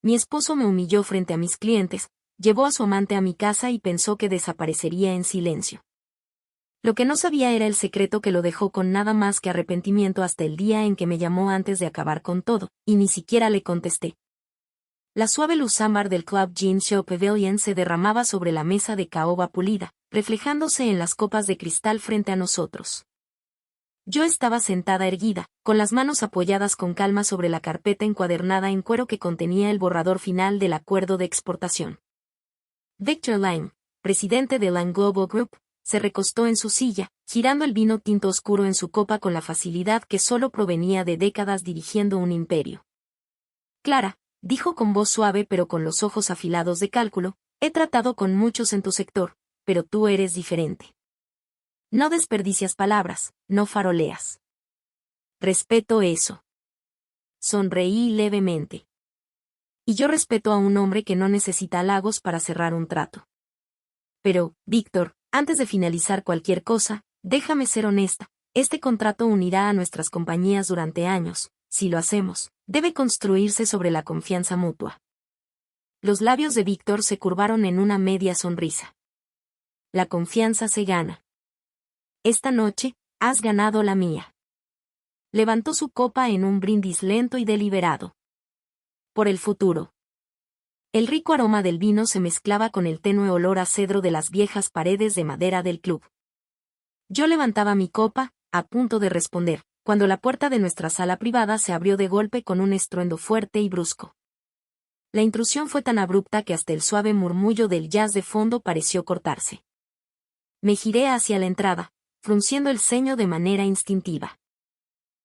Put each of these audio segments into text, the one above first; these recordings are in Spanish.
Mi esposo me humilló frente a mis clientes, llevó a su amante a mi casa y pensó que desaparecería en silencio. Lo que no sabía era el secreto que lo dejó con nada más que arrepentimiento hasta el día en que me llamó antes de acabar con todo, y ni siquiera le contesté. La suave luz ámbar del Club Jean Show Pavilion se derramaba sobre la mesa de caoba pulida, reflejándose en las copas de cristal frente a nosotros. Yo estaba sentada erguida, con las manos apoyadas con calma sobre la carpeta encuadernada en cuero que contenía el borrador final del acuerdo de exportación. Victor Lime, presidente de Lime Global Group, se recostó en su silla, girando el vino tinto oscuro en su copa con la facilidad que solo provenía de décadas dirigiendo un imperio. Clara, dijo con voz suave pero con los ojos afilados de cálculo, he tratado con muchos en tu sector, pero tú eres diferente. No desperdicias palabras, no faroleas. Respeto eso. Sonreí levemente. Y yo respeto a un hombre que no necesita halagos para cerrar un trato. Pero, Víctor, antes de finalizar cualquier cosa, déjame ser honesta, este contrato unirá a nuestras compañías durante años, si lo hacemos, debe construirse sobre la confianza mutua. Los labios de Víctor se curvaron en una media sonrisa. La confianza se gana. Esta noche, has ganado la mía. Levantó su copa en un brindis lento y deliberado. Por el futuro. El rico aroma del vino se mezclaba con el tenue olor a cedro de las viejas paredes de madera del club. Yo levantaba mi copa, a punto de responder, cuando la puerta de nuestra sala privada se abrió de golpe con un estruendo fuerte y brusco. La intrusión fue tan abrupta que hasta el suave murmullo del jazz de fondo pareció cortarse. Me giré hacia la entrada, frunciendo el ceño de manera instintiva.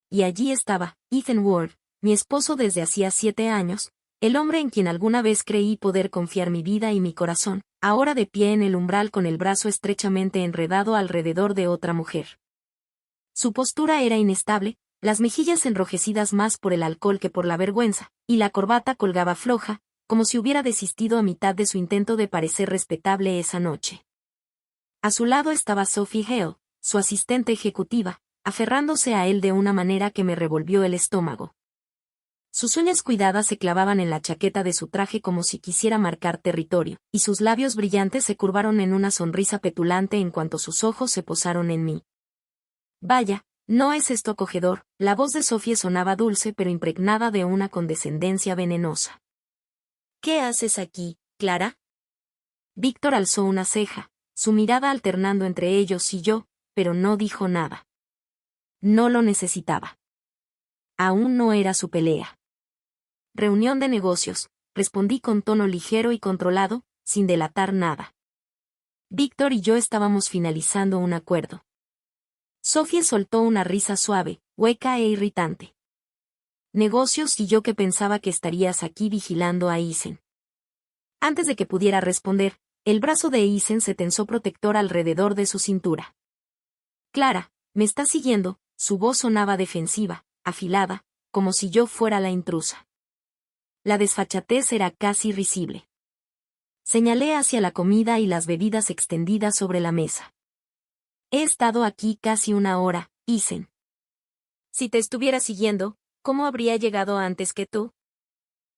Y allí estaba, Ethan Ward, mi esposo desde hacía 7 años, el hombre en quien alguna vez creí poder confiar mi vida y mi corazón, ahora de pie en el umbral con el brazo estrechamente enredado alrededor de otra mujer. Su postura era inestable, las mejillas enrojecidas más por el alcohol que por la vergüenza, y la corbata colgaba floja, como si hubiera desistido a mitad de su intento de parecer respetable esa noche. A su lado estaba Sophie Hale, su asistente ejecutiva, aferrándose a él de una manera que me revolvió el estómago. Sus uñas cuidadas se clavaban en la chaqueta de su traje como si quisiera marcar territorio, y sus labios brillantes se curvaron en una sonrisa petulante en cuanto sus ojos se posaron en mí. Vaya, ¿no es esto acogedor? La voz de Sophie sonaba dulce pero impregnada de una condescendencia venenosa. ¿Qué haces aquí, Clara? Víctor alzó una ceja, su mirada alternando entre ellos y yo, pero no dijo nada. No lo necesitaba. Aún no era su pelea. Reunión de negocios, respondí con tono ligero y controlado, sin delatar nada. Víctor y yo estábamos finalizando un acuerdo. Sophie soltó una risa suave, hueca e irritante. Negocios y yo que pensaba que estarías aquí vigilando a Isen. Antes de que pudiera responder, el brazo de Isen se tensó protector alrededor de su cintura. Clara, me está siguiendo, su voz sonaba defensiva, afilada, como si yo fuera la intrusa. La desfachatez era casi risible. Señalé hacia la comida y las bebidas extendidas sobre la mesa. He estado aquí casi 1 hora, Isen. Si te estuviera siguiendo, ¿cómo habría llegado antes que tú?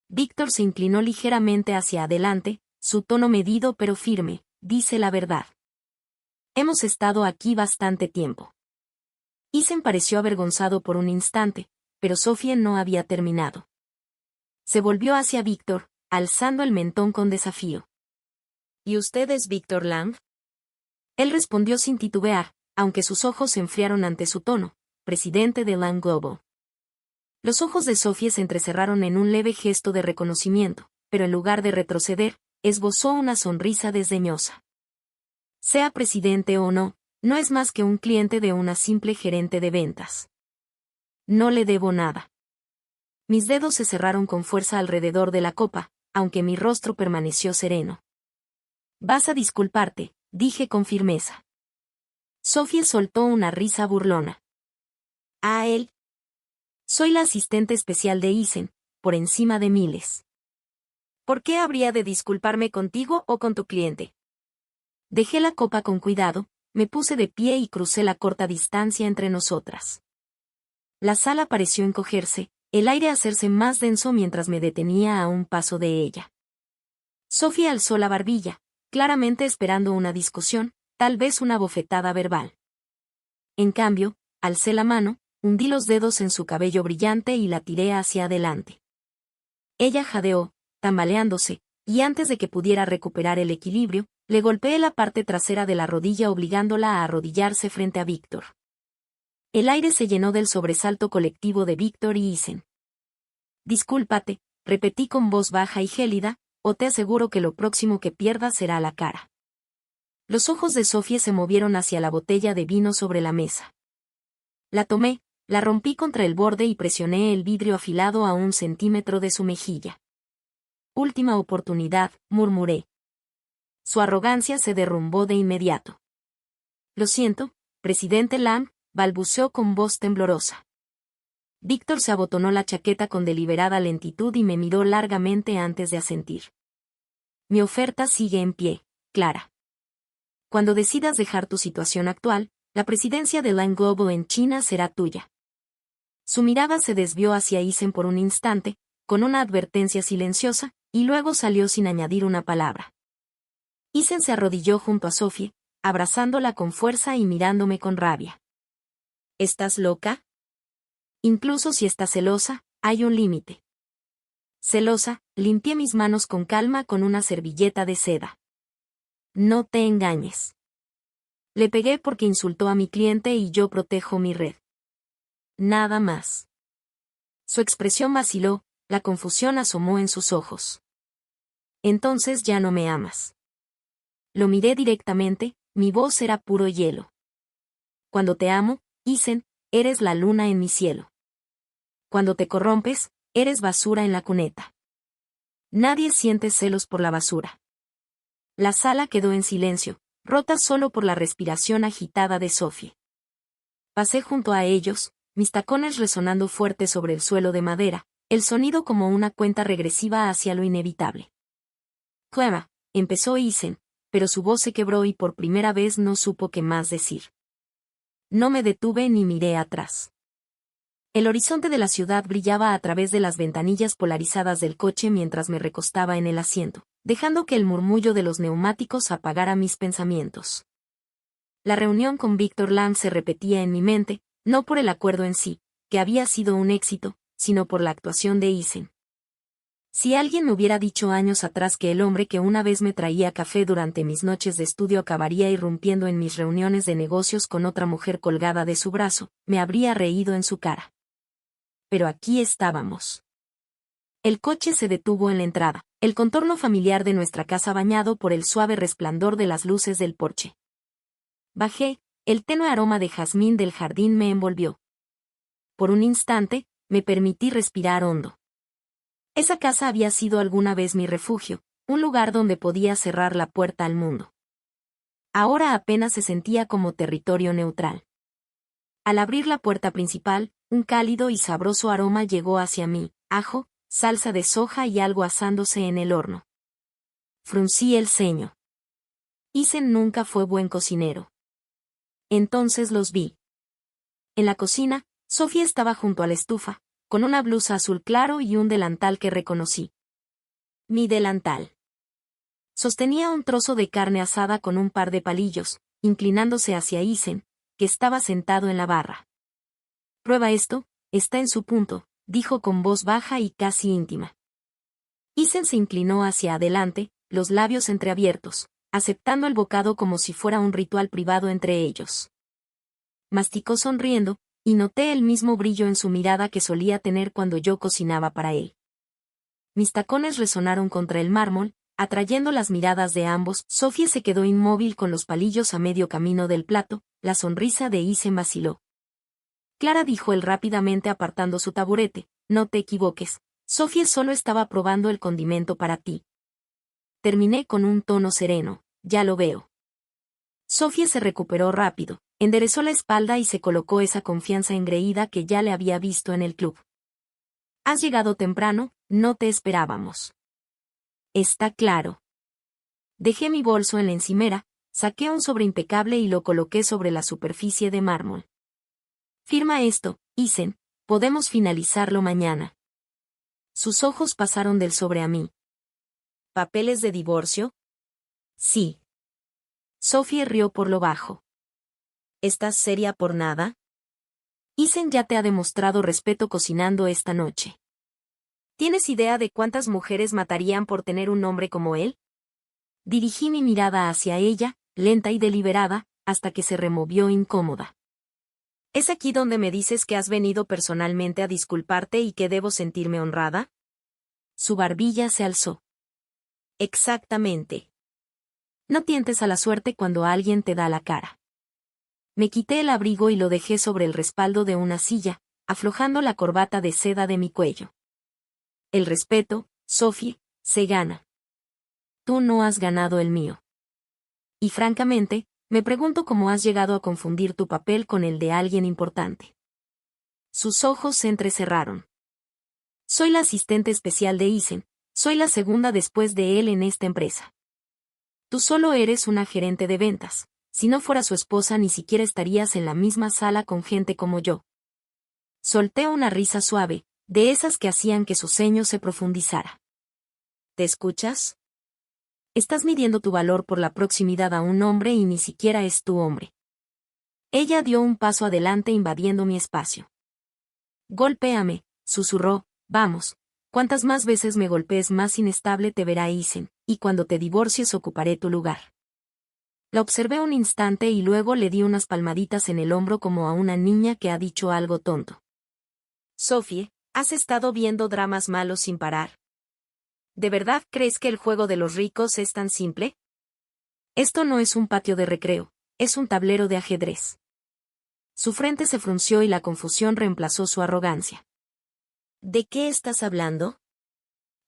Víctor se inclinó ligeramente hacia adelante, su tono medido pero firme, dice la verdad. Hemos estado aquí bastante tiempo. Isen pareció avergonzado por un instante, pero Sophie no había terminado. Se volvió hacia Víctor, alzando el mentón con desafío. ¿Y usted es Víctor Lang? Él respondió sin titubear, aunque sus ojos se enfriaron ante su tono, presidente de Lang Global. Los ojos de Sophie se entrecerraron en un leve gesto de reconocimiento, pero en lugar de retroceder, esbozó una sonrisa desdeñosa. Sea presidente o no, no es más que un cliente de una simple gerente de ventas. No le debo nada. Mis dedos se cerraron con fuerza alrededor de la copa, aunque mi rostro permaneció sereno. Vas a disculparte, dije con firmeza. Sophie soltó una risa burlona. ¿A él? Soy la asistente especial de Isen, por encima de miles. ¿Por qué habría de disculparme contigo o con tu cliente? Dejé la copa con cuidado, me puse de pie y crucé la corta distancia entre nosotras. La sala pareció encogerse, el aire hacerse más denso mientras me detenía a un paso de ella. Sophie alzó la barbilla, claramente esperando una discusión, tal vez una bofetada verbal. En cambio, alcé la mano, hundí los dedos en su cabello brillante y la tiré hacia adelante. Ella jadeó, tambaleándose, y antes de que pudiera recuperar el equilibrio, le golpeé la parte trasera de la rodilla obligándola a arrodillarse frente a Víctor. El aire se llenó del sobresalto colectivo de Víctor y Isen. Discúlpate, repetí con voz baja y gélida, o te aseguro que lo próximo que pierdas será la cara. Los ojos de Sophie se movieron hacia la botella de vino sobre la mesa. La tomé, la rompí contra el borde y presioné el vidrio afilado a 1 centímetro de su mejilla. Última oportunidad, murmuré. Su arrogancia se derrumbó de inmediato. Lo siento, presidente Lamb, balbuceó con voz temblorosa. Víctor se abotonó la chaqueta con deliberada lentitud y me miró largamente antes de asentir. Mi oferta sigue en pie, Clara. Cuando decidas dejar tu situación actual, la presidencia de Line Global en China será tuya. Su mirada se desvió hacia Isen por un instante, con una advertencia silenciosa, y luego salió sin añadir una palabra. Isen se arrodilló junto a Sophie, abrazándola con fuerza y mirándome con rabia. ¿Estás loca? Incluso si estás celosa, hay un límite. Celosa, limpié mis manos con calma con una servilleta de seda. No te engañes. Le pegué porque insultó a mi cliente y yo protejo mi red. Nada más. Su expresión vaciló, la confusión asomó en sus ojos. Entonces ya no me amas. Lo miré directamente, mi voz era puro hielo. Cuando te amo, Isen, eres la luna en mi cielo. Cuando te corrompes, eres basura en la cuneta. Nadie siente celos por la basura. La sala quedó en silencio, rota solo por la respiración agitada de Sophie. Pasé junto a ellos, mis tacones resonando fuerte sobre el suelo de madera, el sonido como una cuenta regresiva hacia lo inevitable. Clara, empezó Isen, pero su voz se quebró y por primera vez no supo qué más decir. No me detuve ni miré atrás. El horizonte de la ciudad brillaba a través de las ventanillas polarizadas del coche mientras me recostaba en el asiento, dejando que el murmullo de los neumáticos apagara mis pensamientos. La reunión con Víctor Lamb se repetía en mi mente, no por el acuerdo en sí, que había sido un éxito, sino por la actuación de Isen. Si alguien me hubiera dicho años atrás que el hombre que una vez me traía café durante mis noches de estudio acabaría irrumpiendo en mis reuniones de negocios con otra mujer colgada de su brazo, me habría reído en su cara. Pero aquí estábamos. El coche se detuvo en la entrada, el contorno familiar de nuestra casa bañado por el suave resplandor de las luces del porche. Bajé, el tenue aroma de jazmín del jardín me envolvió. Por un instante, me permití respirar hondo. Esa casa había sido alguna vez mi refugio, un lugar donde podía cerrar la puerta al mundo. Ahora apenas se sentía como territorio neutral. Al abrir la puerta principal, un cálido y sabroso aroma llegó hacia mí, ajo, salsa de soja y algo asándose en el horno. Fruncí el ceño. Isen nunca fue buen cocinero. Entonces los vi. En la cocina, Sophie estaba junto a la estufa, con una blusa azul claro y un delantal que reconocí. Mi delantal. Sostenía un trozo de carne asada con un par de palillos, inclinándose hacia Isen, que estaba sentado en la barra. Prueba esto, está en su punto, dijo con voz baja y casi íntima. Isen se inclinó hacia adelante, los labios entreabiertos, aceptando el bocado como si fuera un ritual privado entre ellos. Masticó sonriendo, y noté el mismo brillo en su mirada que solía tener cuando yo cocinaba para él. Mis tacones resonaron contra el mármol, atrayendo las miradas de ambos. Sophie se quedó inmóvil con los palillos a medio camino del plato, la sonrisa de Isen vaciló. Clara, dijo él rápidamente apartando su taburete, no te equivoques, Sophie solo estaba probando el condimento para ti. Terminé con un tono sereno, ya lo veo. Sophie se recuperó rápido, enderezó la espalda y se colocó esa confianza engreída que ya le había visto en el club. Has llegado temprano, no te esperábamos. Está claro. Dejé mi bolso en la encimera, saqué un sobre impecable y lo coloqué sobre la superficie de mármol. Firma esto, Isen, podemos finalizarlo mañana. Sus ojos pasaron del sobre a mí. ¿Papeles de divorcio? Sí. Sophie rió por lo bajo. ¿Estás seria por nada? Isen ya te ha demostrado respeto cocinando esta noche. ¿Tienes idea de cuántas mujeres matarían por tener un hombre como él? Dirigí mi mirada hacia ella, lenta y deliberada, hasta que se removió incómoda. ¿Es aquí donde me dices que has venido personalmente a disculparte y que debo sentirme honrada? Su barbilla se alzó. Exactamente. No tientes a la suerte cuando alguien te da la cara. Me quité el abrigo y lo dejé sobre el respaldo de una silla, aflojando la corbata de seda de mi cuello. El respeto, Sophie, se gana. Tú no has ganado el mío. Y francamente, me pregunto cómo has llegado a confundir tu papel con el de alguien importante. Sus ojos se entrecerraron. Soy la asistente especial de Isen, soy la segunda después de él en esta empresa. Tú solo eres una gerente de ventas. Si no fuera su esposa ni siquiera estarías en la misma sala con gente como yo. Solté una risa suave, de esas que hacían que su ceño se profundizara. ¿Te escuchas? Estás midiendo tu valor por la proximidad a un hombre y ni siquiera es tu hombre. Ella dio un paso adelante invadiendo mi espacio. Golpéame, susurró, vamos, cuantas más veces me golpees más inestable te verá Isen, y cuando te divorcies ocuparé tu lugar. La observé un instante y luego le di unas palmaditas en el hombro como a una niña que ha dicho algo tonto. Sophie, ¿has estado viendo dramas malos sin parar? ¿De verdad crees que el juego de los ricos es tan simple? Esto no es un patio de recreo, es un tablero de ajedrez. Su frente se frunció y la confusión reemplazó su arrogancia. ¿De qué estás hablando?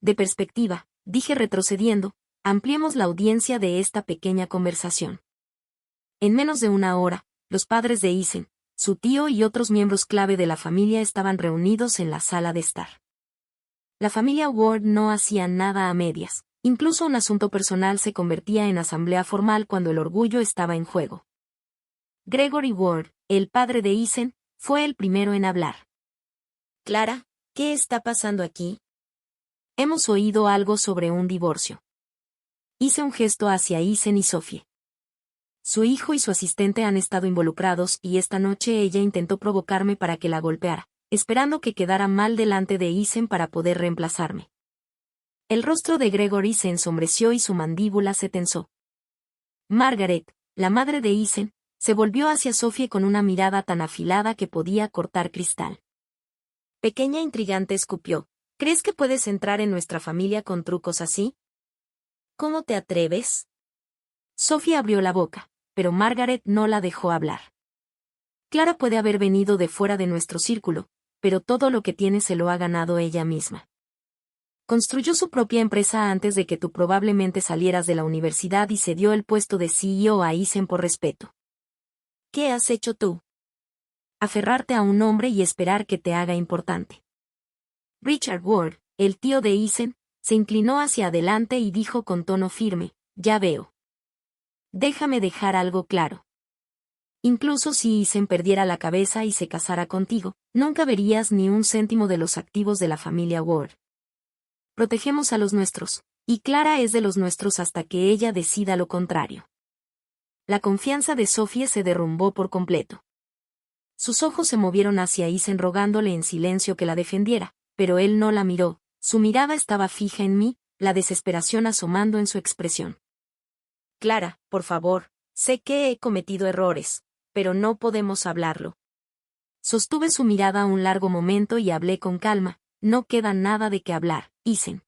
De perspectiva, dije retrocediendo, ampliemos la audiencia de esta pequeña conversación. En menos de una hora, los padres de Isen, su tío y otros miembros clave de la familia estaban reunidos en la sala de estar. La familia Ward no hacía nada a medias, incluso un asunto personal se convertía en asamblea formal cuando el orgullo estaba en juego. Gregory Ward, el padre de Isen, fue el primero en hablar. Clara, ¿qué está pasando aquí? Hemos oído algo sobre un divorcio. Hice un gesto hacia Isen y Sophie. Su hijo y su asistente han estado involucrados y esta noche ella intentó provocarme para que la golpeara, esperando que quedara mal delante de Isen para poder reemplazarme. El rostro de Gregory se ensombreció y su mandíbula se tensó. Margaret, la madre de Isen, se volvió hacia Sophie con una mirada tan afilada que podía cortar cristal. Pequeña intrigante escupió, ¿crees que puedes entrar en nuestra familia con trucos así? ¿Cómo te atreves? Sophie abrió la boca, pero Margaret no la dejó hablar. Clara puede haber venido de fuera de nuestro círculo, pero todo lo que tiene se lo ha ganado ella misma. Construyó su propia empresa antes de que tú probablemente salieras de la universidad y se dio el puesto de CEO a Isen por respeto. ¿Qué has hecho tú? Aferrarte a un hombre y esperar que te haga importante. Richard Ward, el tío de Isen, se inclinó hacia adelante y dijo con tono firme, ya veo. Déjame dejar algo claro. Incluso si Isen perdiera la cabeza y se casara contigo, nunca verías ni un céntimo de los activos de la familia Ward. Protegemos a los nuestros, y Clara es de los nuestros hasta que ella decida lo contrario. La confianza de Sophie se derrumbó por completo. Sus ojos se movieron hacia Isen rogándole en silencio que la defendiera, pero él no la miró, su mirada estaba fija en mí, la desesperación asomando en su expresión. Clara, por favor, sé que he cometido errores, pero no podemos hablarlo. Sostuve su mirada un largo momento y hablé con calma, no queda nada de qué hablar, Isen.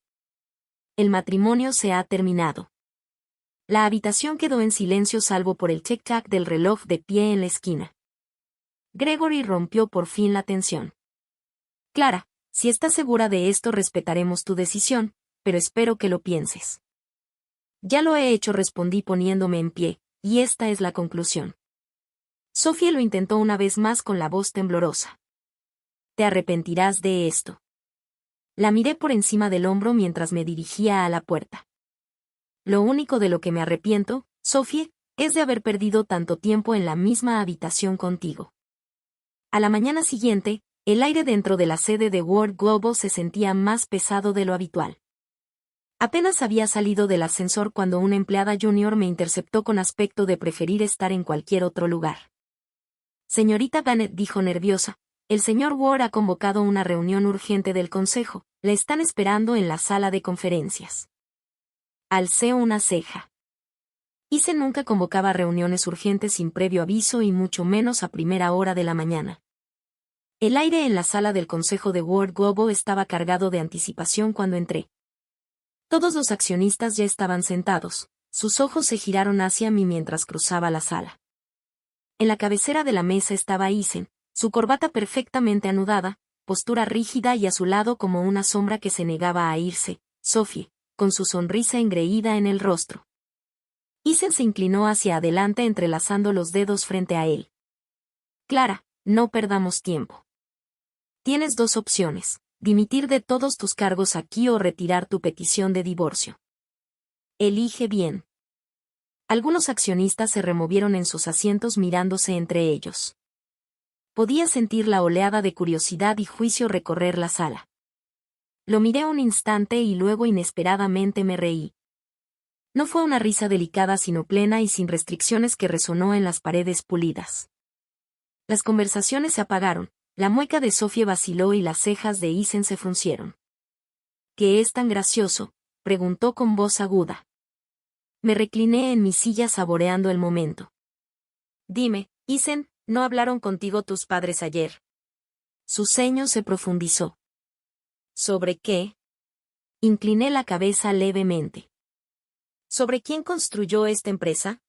El matrimonio se ha terminado. La habitación quedó en silencio salvo por el tic-tac del reloj de pie en la esquina. Gregory rompió por fin la tensión. Clara, si estás segura de esto respetaremos tu decisión, pero espero que lo pienses. Ya lo he hecho, respondí poniéndome en pie, y esta es la conclusión. Sophie lo intentó una vez más con la voz temblorosa. Te arrepentirás de esto. La miré por encima del hombro mientras me dirigía a la puerta. Lo único de lo que me arrepiento, Sophie, es de haber perdido tanto tiempo en la misma habitación contigo. A la mañana siguiente, El aire dentro de la sede de World Global se sentía más pesado de lo habitual. Apenas había salido del ascensor cuando una empleada junior me interceptó con aspecto de preferir estar en cualquier otro lugar. Señorita Bennett, dijo nerviosa, el señor Ward ha convocado una reunión urgente del consejo, la están esperando en la sala de conferencias. Alcé una ceja. Ise nunca convocaba reuniones urgentes sin previo aviso y mucho menos a primera hora de la mañana. El aire en la sala del consejo de World Global estaba cargado de anticipación cuando entré. Todos los accionistas ya estaban sentados, sus ojos se giraron hacia mí mientras cruzaba la sala. En la cabecera de la mesa estaba Isen, su corbata perfectamente anudada, postura rígida y a su lado como una sombra que se negaba a irse, Sophie, con su sonrisa engreída en el rostro. Isen se inclinó hacia adelante entrelazando los dedos frente a él. Clara, no perdamos tiempo. Tienes dos opciones, dimitir de todos tus cargos aquí o retirar tu petición de divorcio. Elige bien. Algunos accionistas se removieron en sus asientos mirándose entre ellos. Podía sentir la oleada de curiosidad y juicio recorrer la sala. Lo miré un instante y luego inesperadamente me reí. No fue una risa delicada sino plena y sin restricciones que resonó en las paredes pulidas. Las conversaciones se apagaron, la mueca de Sophie vaciló y las cejas de Isen se fruncieron. ¿Qué es tan gracioso?, preguntó con voz aguda. Me recliné en mi silla saboreando el momento. Dime, Isen, ¿no hablaron contigo tus padres ayer? Su ceño se profundizó. ¿Sobre qué? Incliné la cabeza levemente. ¿Sobre quién construyó esta empresa?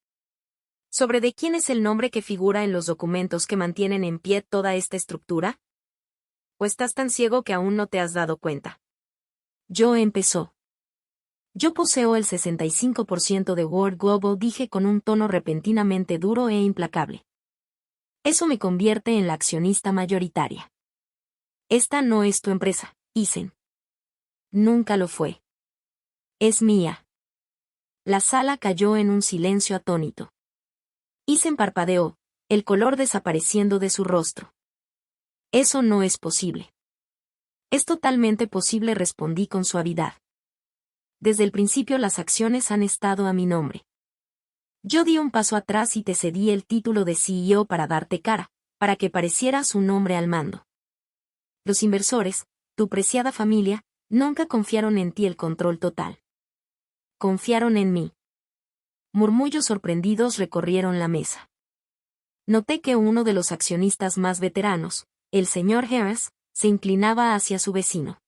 ¿Sobre de quién es el nombre que figura en los documentos que mantienen en pie toda esta estructura? ¿O estás tan ciego que aún no te has dado cuenta? Yo empezó. Yo poseo el 65% de World Global, dije con un tono repentinamente duro e implacable. Eso me convierte en la accionista mayoritaria. Esta no es tu empresa, Isen. Nunca lo fue. Es mía. La sala cayó en un silencio atónito. Isen parpadeó, el color desapareciendo de su rostro. Eso no es posible. Es totalmente posible, respondí con suavidad. Desde el principio las acciones han estado a mi nombre. Yo di un paso atrás y te cedí el título de CEO para darte cara, para que parecieras un hombre al mando. Los inversores, tu preciada familia, nunca confiaron en ti el control total. Confiaron en mí. Murmullos sorprendidos recorrieron la mesa. Noté que uno de los accionistas más veteranos, el señor Harris, se inclinaba hacia su vecino.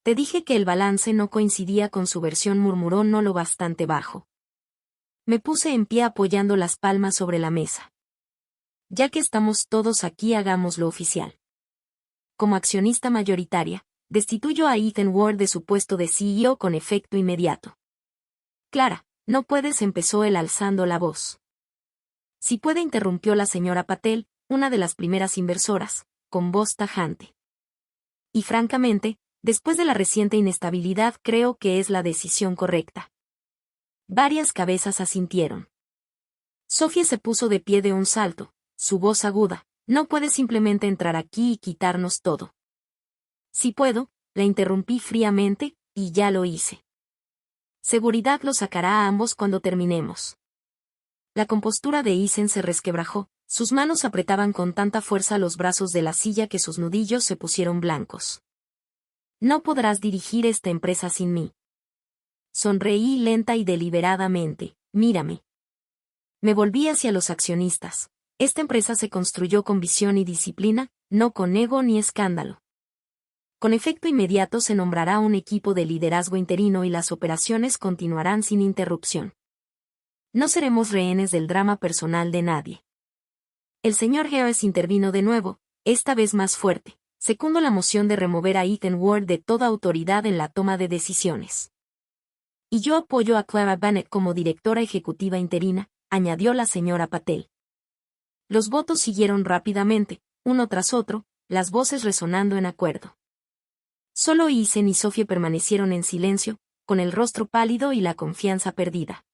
Te dije que el balance no coincidía con su versión, murmuró no lo bastante bajo. Me puse en pie apoyando las palmas sobre la mesa. Ya que estamos todos aquí, hagámoslo oficial. Como accionista mayoritaria, destituyo a Ethan Ward de su puesto de CEO con efecto inmediato. Clara, no puedes, empezó él alzando la voz. Si puede, interrumpió la señora Patel, una de las primeras inversoras, con voz tajante. Y francamente, después de la reciente inestabilidad, creo que es la decisión correcta. Varias cabezas asintieron. Sophie se puso de pie de un salto, su voz aguda. No puedes simplemente entrar aquí y quitarnos todo. Si puedo, la interrumpí fríamente, y ya lo hice. Seguridad lo sacará a ambos cuando terminemos. La compostura de Isen se resquebrajó, sus manos apretaban con tanta fuerza los brazos de la silla que sus nudillos se pusieron blancos. No podrás dirigir esta empresa sin mí. Sonreí lenta y deliberadamente. Mírame. Me volví hacia los accionistas. Esta empresa se construyó con visión y disciplina, no con ego ni escándalo. Con efecto inmediato se nombrará un equipo de liderazgo interino y las operaciones continuarán sin interrupción. No seremos rehenes del drama personal de nadie. El señor Harris intervino de nuevo, esta vez más fuerte. Secundo la moción de remover a Ethan Ward de toda autoridad en la toma de decisiones. Y yo apoyo a Clara Bennett como directora ejecutiva interina, añadió la señora Patel. Los votos siguieron rápidamente, uno tras otro, las voces resonando en acuerdo. Solo Isen y Sophie permanecieron en silencio, con el rostro pálido y la confianza perdida.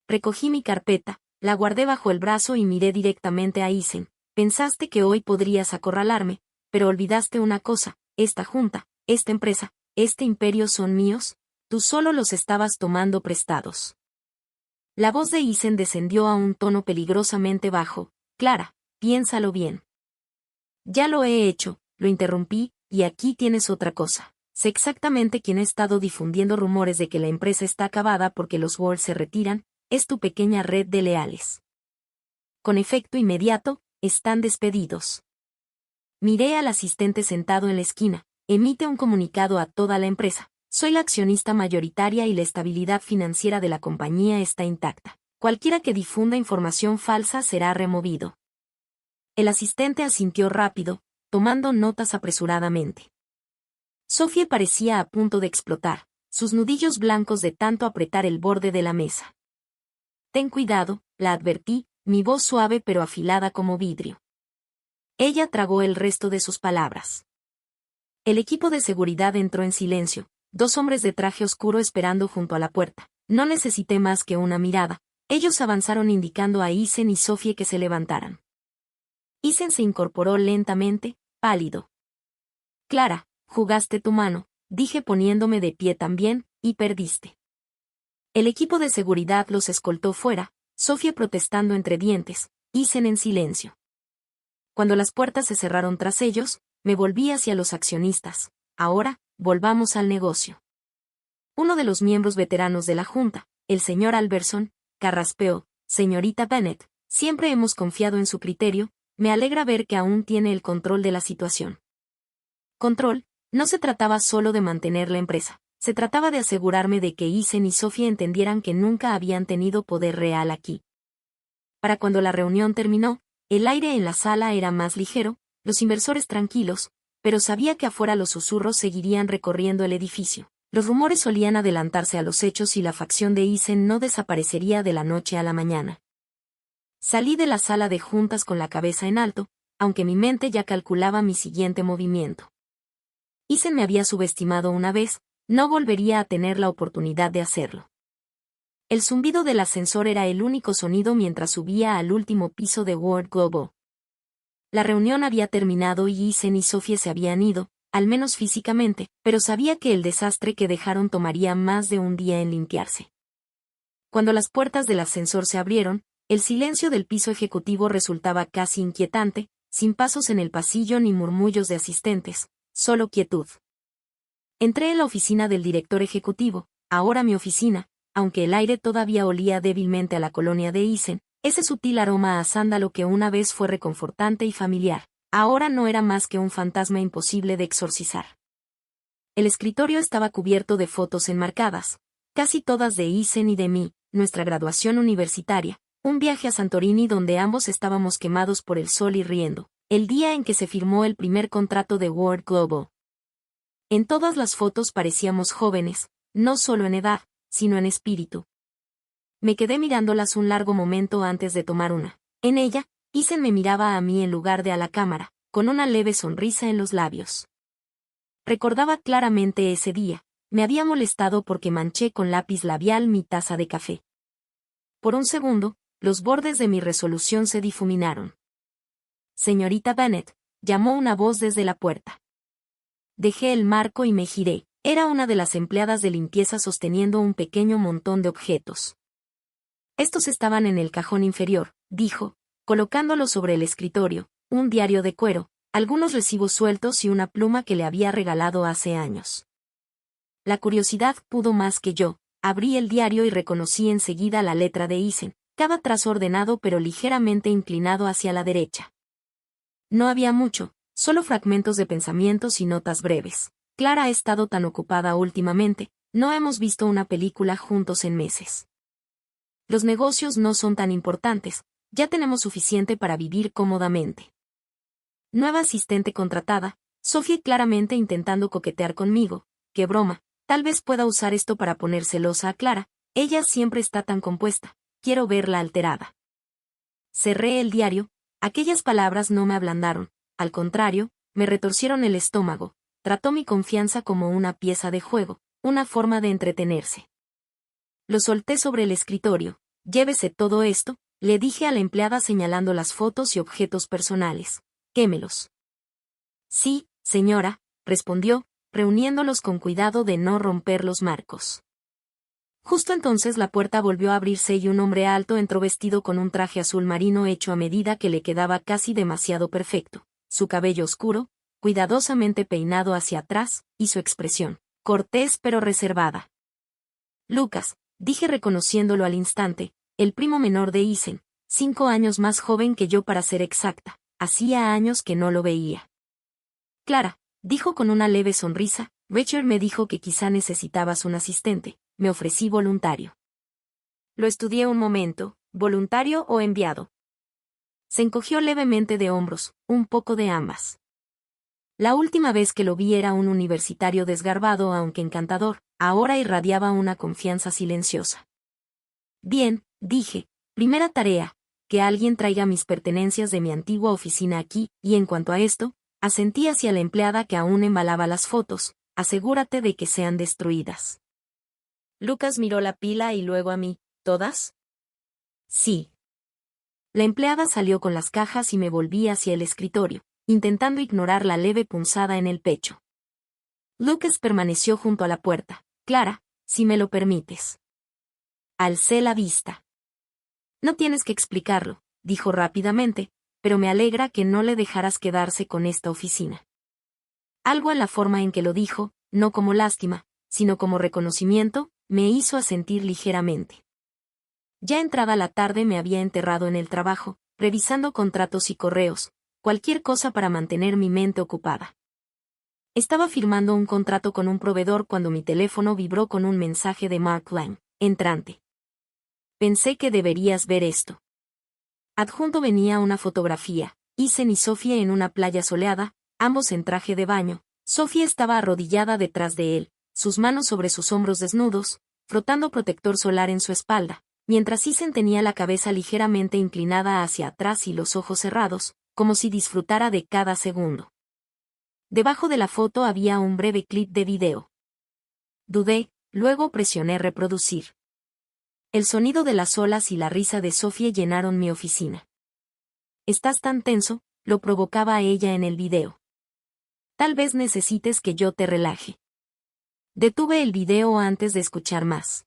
Recogí mi carpeta, la guardé bajo el brazo y miré directamente a Isen. Pensaste que hoy podrías acorralarme, pero olvidaste una cosa, esta junta, esta empresa, este imperio son míos, tú solo los estabas tomando prestados. La voz de Isen descendió a un tono peligrosamente bajo. Clara, piénsalo bien. Ya lo he hecho, lo interrumpí, y aquí tienes otra cosa. Sé exactamente quién ha estado difundiendo rumores de que la empresa está acabada porque los Wall se retiran, es tu pequeña red de leales. Con efecto inmediato, están despedidos. Miré al asistente sentado en la esquina, emite un comunicado a toda la empresa. Soy la accionista mayoritaria y la estabilidad financiera de la compañía está intacta. Cualquiera que difunda información falsa será removido. El asistente asintió rápido, tomando notas apresuradamente. Sophie parecía a punto de explotar, sus nudillos blancos de tanto apretar el borde de la mesa. Ten cuidado, la advertí, mi voz suave pero afilada como vidrio. Ella tragó el resto de sus palabras. El equipo de seguridad entró en silencio, 2 hombres de traje oscuro esperando junto a la puerta. No necesité más que una mirada. Ellos avanzaron indicando a Isen y Sophie que se levantaran. Isen se incorporó lentamente, pálido. Clara, jugaste tu mano, dije poniéndome de pie también, y perdiste. El equipo de seguridad los escoltó fuera, Sophie protestando entre dientes, Isen en silencio. Cuando las puertas se cerraron tras ellos, me volví hacia los accionistas. Ahora, volvamos al negocio. Uno de los miembros veteranos de la junta, el señor Alberson, carraspeó, señorita Bennet, siempre hemos confiado en su criterio, me alegra ver que aún tiene el control de la situación. Control, no se trataba solo de mantener la empresa, se trataba de asegurarme de que Isen y Sophie entendieran que nunca habían tenido poder real aquí. Para cuando la reunión terminó, el aire en la sala era más ligero, los inversores tranquilos, pero sabía que afuera los susurros seguirían recorriendo el edificio. Los rumores solían adelantarse a los hechos y la facción de Isen no desaparecería de la noche a la mañana. Salí de la sala de juntas con la cabeza en alto, aunque mi mente ya calculaba mi siguiente movimiento. Isen me había subestimado una vez, no volvería a tener la oportunidad de hacerlo. El zumbido del ascensor era el único sonido mientras subía al último piso de World Global. La reunión había terminado y Isen y Sophie se habían ido, al menos físicamente, pero sabía que el desastre que dejaron tomaría más de un día en limpiarse. Cuando las puertas del ascensor se abrieron, el silencio del piso ejecutivo resultaba casi inquietante, sin pasos en el pasillo ni murmullos de asistentes, solo quietud. Entré en la oficina del director ejecutivo, ahora mi oficina, aunque el aire todavía olía débilmente a la colonia de Isen, ese sutil aroma a sándalo que una vez fue reconfortante y familiar, ahora no era más que un fantasma imposible de exorcizar. El escritorio estaba cubierto de fotos enmarcadas, casi todas de Isen y de mí, nuestra graduación universitaria, un viaje a Santorini donde ambos estábamos quemados por el sol y riendo, el día en que se firmó el primer contrato de World Global. En todas las fotos parecíamos jóvenes, no solo en edad, sino en espíritu. Me quedé mirándolas un largo momento antes de tomar una. En ella, Isen me miraba a mí en lugar de a la cámara, con una leve sonrisa en los labios. Recordaba claramente ese día, me había molestado porque manché con lápiz labial mi taza de café. Por un segundo, los bordes de mi resolución se difuminaron. Señorita Bennet, llamó una voz desde la puerta. Dejé el marco y me giré, era una de las empleadas de limpieza sosteniendo un pequeño montón de objetos. Estos estaban en el cajón inferior, dijo, colocándolo sobre el escritorio, un diario de cuero, algunos recibos sueltos y una pluma que le había regalado hace años. La curiosidad pudo más que yo, abrí el diario y reconocí enseguida la letra de Isen, cada trazo ordenado pero ligeramente inclinado hacia la derecha. No había mucho, solo fragmentos de pensamientos y notas breves. Clara ha estado tan ocupada últimamente, no hemos visto una película juntos en meses. Los negocios no son tan importantes, ya tenemos suficiente para vivir cómodamente. Nueva asistente contratada, Sophie claramente intentando coquetear conmigo, qué broma, tal vez pueda usar esto para poner celosa a Clara, ella siempre está tan compuesta, quiero verla alterada. Cerré el diario, aquellas palabras no me ablandaron, al contrario, me retorcieron el estómago, trató mi confianza como una pieza de juego, una forma de entretenerse. Lo solté sobre el escritorio, llévese todo esto, le dije a la empleada señalando las fotos y objetos personales, quémelos. Sí, señora, respondió, reuniéndolos con cuidado de no romper los marcos. Justo entonces la puerta volvió a abrirse y un hombre alto entró vestido con un traje azul marino hecho a medida que le quedaba casi demasiado perfecto, su cabello oscuro, cuidadosamente peinado hacia atrás, y su expresión, cortés pero reservada. Lucas, dije reconociéndolo al instante, el primo menor de Isen, 5 años más joven que yo para ser exacta, hacía años que no lo veía. Clara, dijo con una leve sonrisa, Richard me dijo que quizá necesitabas un asistente, me ofrecí voluntario. Lo estudié un momento, ¿voluntario o enviado? Se encogió levemente de hombros, un poco de ambas. La última vez que lo vi era un universitario desgarbado aunque encantador, ahora irradiaba una confianza silenciosa. Bien, dije, primera tarea, que alguien traiga mis pertenencias de mi antigua oficina aquí, y en cuanto a esto, asentí hacia la empleada que aún embalaba las fotos, asegúrate de que sean destruidas. Lucas miró la pila y luego a mí, ¿todas? Sí. La empleada salió con las cajas y me volví hacia el escritorio, intentando ignorar la leve punzada en el pecho. Lucas permaneció junto a la puerta. Clara, si me lo permites. Alcé la vista. No tienes que explicarlo, dijo rápidamente, pero me alegra que no le dejaras quedarse con esta oficina. Algo en la forma en que lo dijo, no como lástima, sino como reconocimiento, me hizo asentir ligeramente. Ya entrada la tarde me había enterrado en el trabajo, revisando contratos y correos, cualquier cosa para mantener mi mente ocupada. Estaba firmando un contrato con un proveedor cuando mi teléfono vibró con un mensaje de Mark Lang, entrante. Pensé que deberías ver esto. Adjunto venía una fotografía, Isen y Sofía en una playa soleada, ambos en traje de baño. Sofía estaba arrodillada detrás de él, sus manos sobre sus hombros desnudos, frotando protector solar en su espalda, mientras Isen tenía la cabeza ligeramente inclinada hacia atrás y los ojos cerrados, como si disfrutara de cada segundo. Debajo de la foto había un breve clip de video. Dudé, luego presioné reproducir. El sonido de las olas y la risa de Sofía llenaron mi oficina. «Estás tan tenso», lo provocaba a ella en el video. «Tal vez necesites que yo te relaje». Detuve el video antes de escuchar más.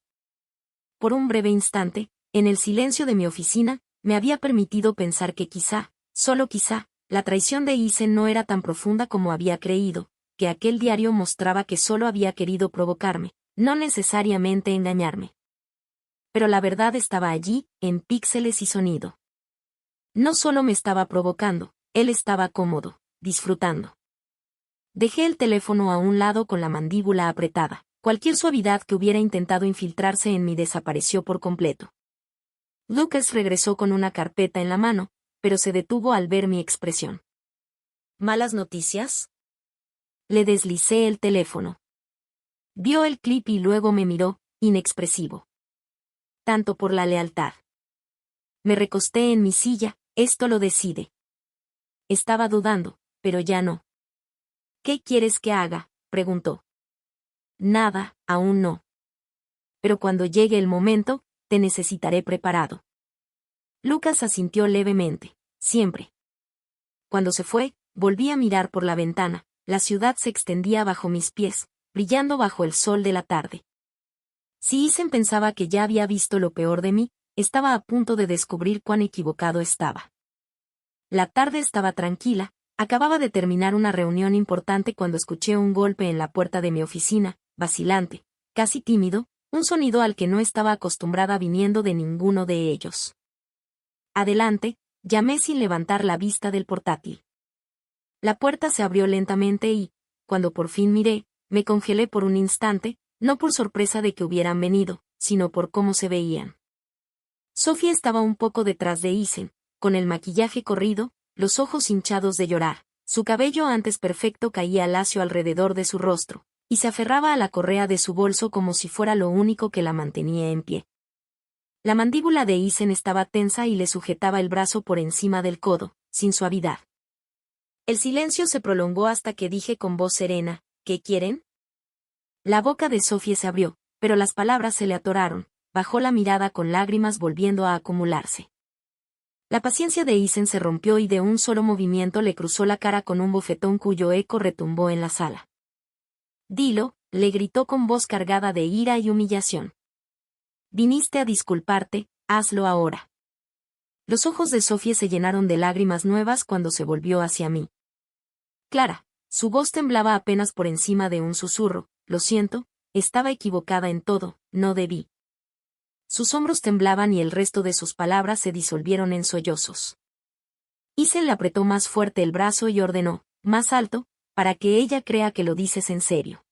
Por un breve instante, en el silencio de mi oficina, me había permitido pensar que quizá, solo quizá, la traición de Isen no era tan profunda como había creído, que aquel diario mostraba que solo había querido provocarme, no necesariamente engañarme. Pero la verdad estaba allí, en píxeles y sonido. No solo me estaba provocando, él estaba cómodo, disfrutando. Dejé el teléfono a un lado con la mandíbula apretada. Cualquier suavidad que hubiera intentado infiltrarse en mí desapareció por completo. Lucas regresó con una carpeta en la mano, pero se detuvo al ver mi expresión. ¿Malas noticias? Le deslicé el teléfono. Vio el clip y luego me miró, inexpresivo. Tanto por la lealtad. Me recosté en mi silla, esto lo decide. Estaba dudando, pero ya no. ¿Qué quieres que haga?, preguntó. Nada, aún no. Pero cuando llegue el momento, te necesitaré preparado. Lucas asintió levemente, siempre. Cuando se fue, volví a mirar por la ventana, la ciudad se extendía bajo mis pies, brillando bajo el sol de la tarde. Si Isen pensaba que ya había visto lo peor de mí, estaba a punto de descubrir cuán equivocado estaba. La tarde estaba tranquila, acababa de terminar una reunión importante cuando escuché un golpe en la puerta de mi oficina, vacilante, casi tímido, un sonido al que no estaba acostumbrada viniendo de ninguno de ellos. Adelante, llamé sin levantar la vista del portátil. La puerta se abrió lentamente y, cuando por fin miré, me congelé por un instante, no por sorpresa de que hubieran venido, sino por cómo se veían. Sofía estaba un poco detrás de Isen, con el maquillaje corrido, los ojos hinchados de llorar, su cabello antes perfecto caía lacio alrededor de su rostro, y se aferraba a la correa de su bolso como si fuera lo único que la mantenía en pie. La mandíbula de Isen estaba tensa y le sujetaba el brazo por encima del codo, sin suavidad. El silencio se prolongó hasta que dije con voz serena, ¿qué quieren? La boca de Sofía se abrió, pero las palabras se le atoraron, bajó la mirada con lágrimas volviendo a acumularse. La paciencia de Isen se rompió y de un solo movimiento le cruzó la cara con un bofetón cuyo eco retumbó en la sala. «Dilo», le gritó con voz cargada de ira y humillación. «Viniste a disculparte, hazlo ahora». Los ojos de Sophie se llenaron de lágrimas nuevas cuando se volvió hacia mí. Clara, su voz temblaba apenas por encima de un susurro. «Lo siento, estaba equivocada en todo, no debí». Sus hombros temblaban y el resto de sus palabras se disolvieron en sollozos. Isen le apretó más fuerte el brazo y ordenó, «Más alto, para que ella crea que lo dices en serio».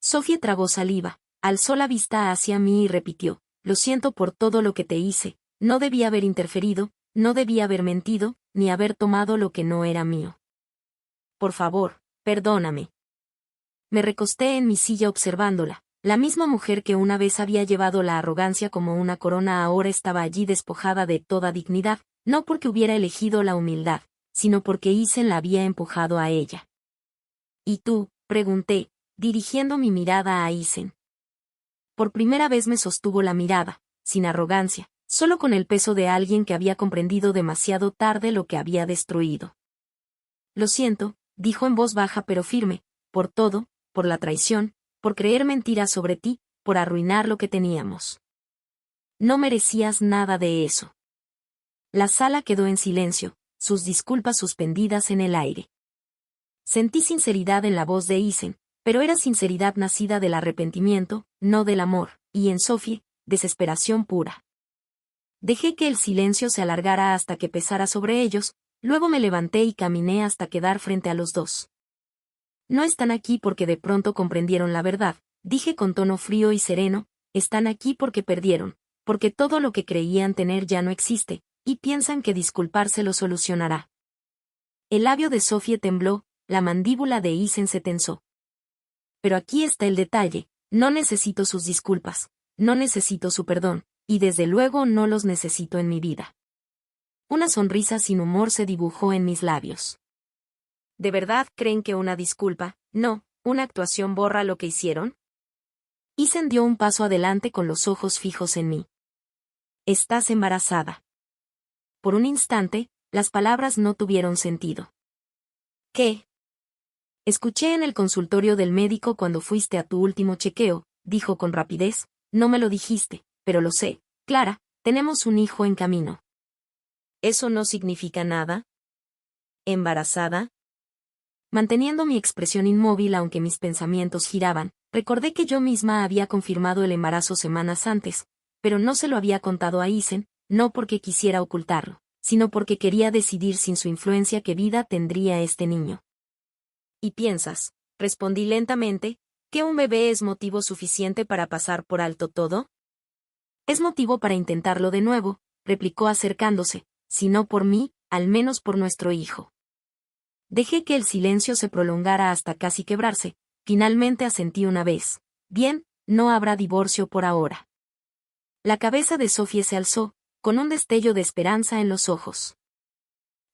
Sophie tragó saliva, alzó la vista hacia mí y repitió, «Lo siento por todo lo que te hice, no debí haber interferido, no debí haber mentido, ni haber tomado lo que no era mío. Por favor, perdóname». Me recosté en mi silla observándola. La misma mujer que una vez había llevado la arrogancia como una corona ahora estaba allí despojada de toda dignidad, no porque hubiera elegido la humildad, sino porque Isen la había empujado a ella. «¿Y tú?», pregunté, dirigiendo mi mirada a Isen. Por primera vez me sostuvo la mirada, sin arrogancia, solo con el peso de alguien que había comprendido demasiado tarde lo que había destruido. «Lo siento», dijo en voz baja pero firme, «por todo, por la traición, por creer mentiras sobre ti, por arruinar lo que teníamos. No merecías nada de eso». La sala quedó en silencio, sus disculpas suspendidas en el aire. Sentí sinceridad en la voz de Isen, pero era sinceridad nacida del arrepentimiento, no del amor, y en Sophie, desesperación pura. Dejé que el silencio se alargara hasta que pesara sobre ellos, luego me levanté y caminé hasta quedar frente a los dos. «No están aquí porque de pronto comprendieron la verdad», dije con tono frío y sereno, «están aquí porque perdieron, porque todo lo que creían tener ya no existe, y piensan que disculparse lo solucionará». El labio de Sophie tembló, la mandíbula de Isen se tensó. «Pero aquí está el detalle, no necesito sus disculpas, no necesito su perdón, y desde luego no los necesito en mi vida». Una sonrisa sin humor se dibujó en mis labios. «¿De verdad creen que una disculpa, no, una actuación borra lo que hicieron?» Isen dio un paso adelante con los ojos fijos en mí. «Estás embarazada». Por un instante, las palabras no tuvieron sentido. «¿Qué?» «Escuché en el consultorio del médico cuando fuiste a tu último chequeo», dijo con rapidez, «no me lo dijiste, pero lo sé, Clara, tenemos un hijo en camino». «¿Eso no significa nada?» «¿Embarazada?» Manteniendo mi expresión inmóvil aunque mis pensamientos giraban, recordé que yo misma había confirmado el embarazo semanas antes, pero no se lo había contado a Isen, no porque quisiera ocultarlo, sino porque quería decidir sin su influencia qué vida tendría este niño. «¿Y piensas?», respondí lentamente, «que un bebé es motivo suficiente para pasar por alto todo?» «Es motivo para intentarlo de nuevo», replicó acercándose, «si no por mí, al menos por nuestro hijo». Dejé que el silencio se prolongara hasta casi quebrarse, finalmente asentí una vez. «Bien, no habrá divorcio por ahora». La cabeza de Sophie se alzó, con un destello de esperanza en los ojos.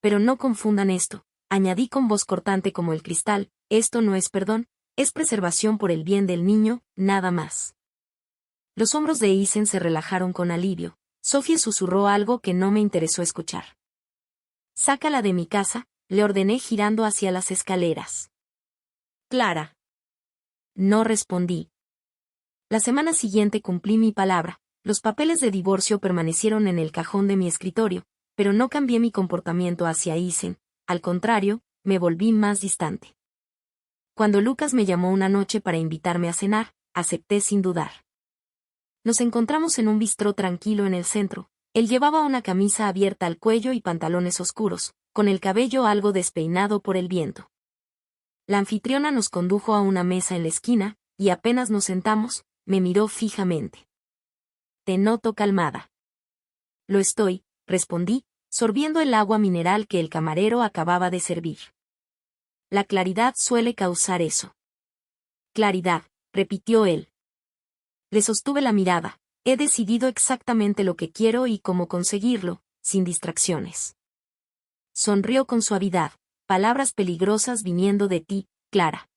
«Pero no confundan esto», añadí con voz cortante como el cristal, «esto no es perdón, es preservación por el bien del niño, nada más». Los hombros de Isen se relajaron con alivio. Sophie susurró algo que no me interesó escuchar. «Sácala de mi casa», le ordené girando hacia las escaleras. «Clara». No respondí. La semana siguiente cumplí mi palabra. Los papeles de divorcio permanecieron en el cajón de mi escritorio, pero no cambié mi comportamiento hacia Isen, al contrario, me volví más distante. Cuando Lucas me llamó una noche para invitarme a cenar, acepté sin dudar. Nos encontramos en un bistró tranquilo en el centro. Él llevaba una camisa abierta al cuello y pantalones oscuros, con el cabello algo despeinado por el viento. La anfitriona nos condujo a una mesa en la esquina, y apenas nos sentamos, me miró fijamente. «Te noto calmada». «Lo estoy», respondí, sorbiendo el agua mineral que el camarero acababa de servir. «La claridad suele causar eso». «Claridad», repitió él. Le sostuve la mirada. «He decidido exactamente lo que quiero y cómo conseguirlo, sin distracciones». Sonrió con suavidad. «Palabras peligrosas viniendo de ti, Clara».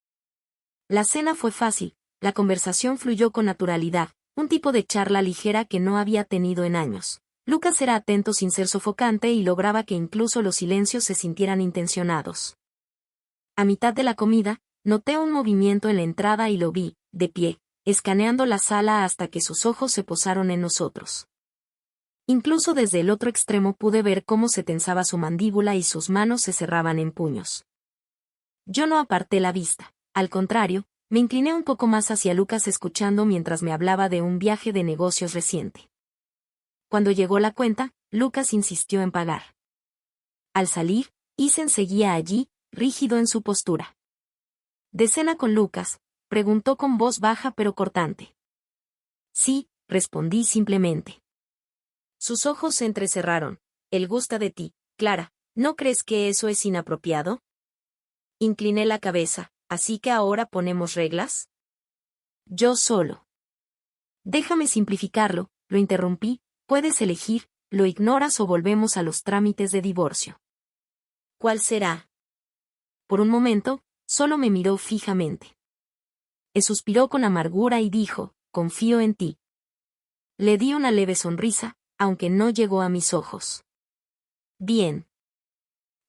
La cena fue fácil, la conversación fluyó con naturalidad, un tipo de charla ligera que no había tenido en años. Lucas era atento sin ser sofocante y lograba que incluso los silencios se sintieran intencionados. A mitad de la comida, noté un movimiento en la entrada y lo vi, de pie, escaneando la sala hasta que sus ojos se posaron en nosotros. Incluso desde el otro extremo pude ver cómo se tensaba su mandíbula y sus manos se cerraban en puños. Yo no aparté la vista, al contrario, me incliné un poco más hacia Lucas escuchando mientras me hablaba de un viaje de negocios reciente. Cuando llegó la cuenta, Lucas insistió en pagar. Al salir, Ethan seguía allí, rígido en su postura. ¿De cena con Lucas?, preguntó con voz baja pero cortante. Sí, respondí simplemente. Sus ojos se entrecerraron. Él gusta de ti, Clara, ¿no crees que eso es inapropiado? Incliné la cabeza, ¿así que ahora ponemos reglas? Yo solo. Déjame simplificarlo, lo interrumpí, puedes elegir, lo ignoras o volvemos a los trámites de divorcio. ¿Cuál será? Por un momento, solo me miró fijamente. Suspiró con amargura y dijo, confío en ti. Le di una leve sonrisa, aunque no llegó a mis ojos. Bien.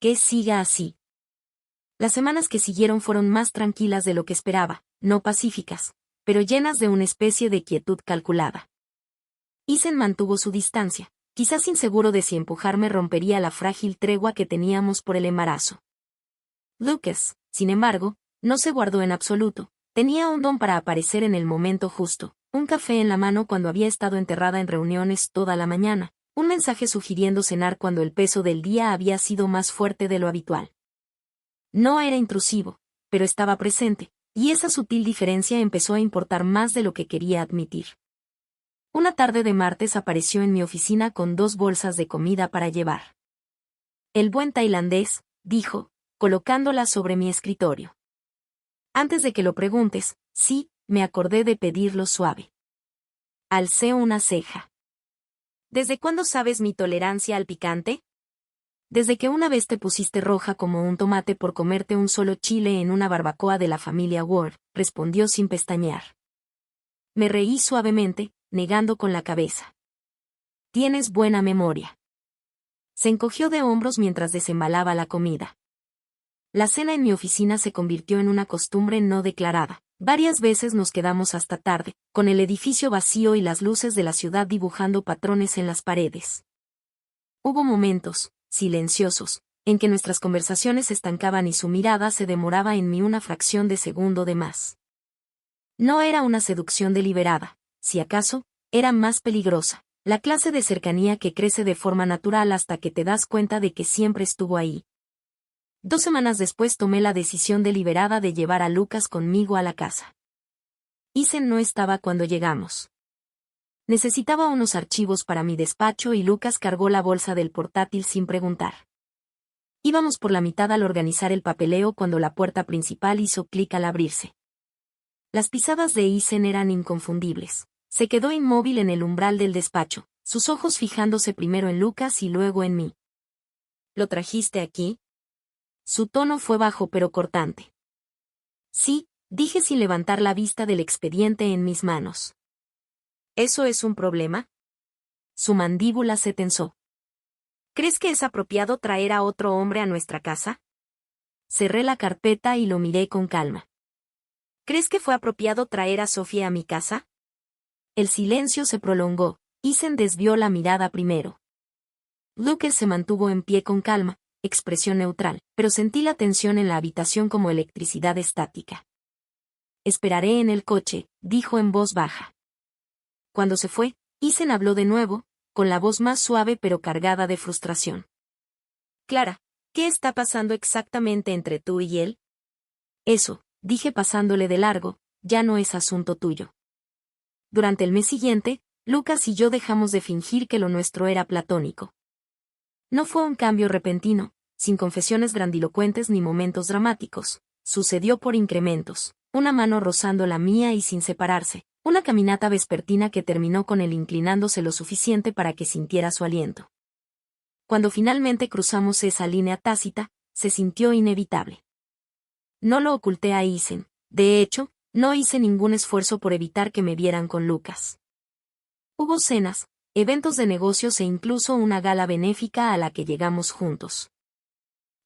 Que siga así. Las semanas que siguieron fueron más tranquilas de lo que esperaba, no pacíficas, pero llenas de una especie de quietud calculada. Ethan mantuvo su distancia, quizás inseguro de si empujarme rompería la frágil tregua que teníamos por el embarazo. Lucas, sin embargo, no se guardó en absoluto, tenía un don para aparecer en el momento justo, un café en la mano cuando había estado enterrada en reuniones toda la mañana, un mensaje sugiriendo cenar cuando el peso del día había sido más fuerte de lo habitual. No era intrusivo, pero estaba presente, y esa sutil diferencia empezó a importar más de lo que quería admitir. Una tarde de martes apareció en mi oficina con 2 bolsas de comida para llevar. El buen tailandés, dijo, colocándola sobre mi escritorio. Antes de que lo preguntes, sí, me acordé de pedirlo suave. Alcé una ceja. ¿Desde cuándo sabes mi tolerancia al picante? Desde que una vez te pusiste roja como un tomate por comerte un solo chile en una barbacoa de la familia Ward, respondió sin pestañear. Me reí suavemente, negando con la cabeza. Tienes buena memoria. Se encogió de hombros mientras desembalaba la comida. La cena en mi oficina se convirtió en una costumbre no declarada. Varias veces nos quedamos hasta tarde, con el edificio vacío y las luces de la ciudad dibujando patrones en las paredes. Hubo momentos, silenciosos, en que nuestras conversaciones se estancaban y su mirada se demoraba en mí una fracción de segundo de más. No era una seducción deliberada, si acaso, era más peligrosa, la clase de cercanía que crece de forma natural hasta que te das cuenta de que siempre estuvo ahí. 2 semanas después tomé la decisión deliberada de llevar a Lucas conmigo a la casa. Ethan no estaba cuando llegamos. Necesitaba unos archivos para mi despacho y Lucas cargó la bolsa del portátil sin preguntar. Íbamos por la mitad al organizar el papeleo cuando la puerta principal hizo clic al abrirse. Las pisadas de Ethan eran inconfundibles. Se quedó inmóvil en el umbral del despacho, sus ojos fijándose primero en Lucas y luego en mí. ¿Lo trajiste aquí? Su tono fue bajo pero cortante. Sí, dije sin levantar la vista del expediente en mis manos. ¿Eso es un problema? Su mandíbula se tensó. ¿Crees que es apropiado traer a otro hombre a nuestra casa? Cerré la carpeta y lo miré con calma. ¿Crees que fue apropiado traer a Sofía a mi casa? El silencio se prolongó. Ethan desvió la mirada primero. Lucas se mantuvo en pie con calma, expresión neutral, pero sentí la tensión en la habitación como electricidad estática. Esperaré en el coche, dijo en voz baja. Cuando se fue, Ethan habló de nuevo, con la voz más suave pero cargada de frustración. Clara, ¿qué está pasando exactamente entre tú y él? Eso, dije pasándole de largo, ya no es asunto tuyo. Durante el mes siguiente, Lucas y yo dejamos de fingir que lo nuestro era platónico. No fue un cambio repentino, sin confesiones grandilocuentes ni momentos dramáticos, sucedió por incrementos, una mano rozando la mía y sin separarse, una caminata vespertina que terminó con él inclinándose lo suficiente para que sintiera su aliento. Cuando finalmente cruzamos esa línea tácita, se sintió inevitable. No lo oculté a Ethan, de hecho, no hice ningún esfuerzo por evitar que me vieran con Lucas. Hubo cenas, eventos de negocios e incluso una gala benéfica a la que llegamos juntos.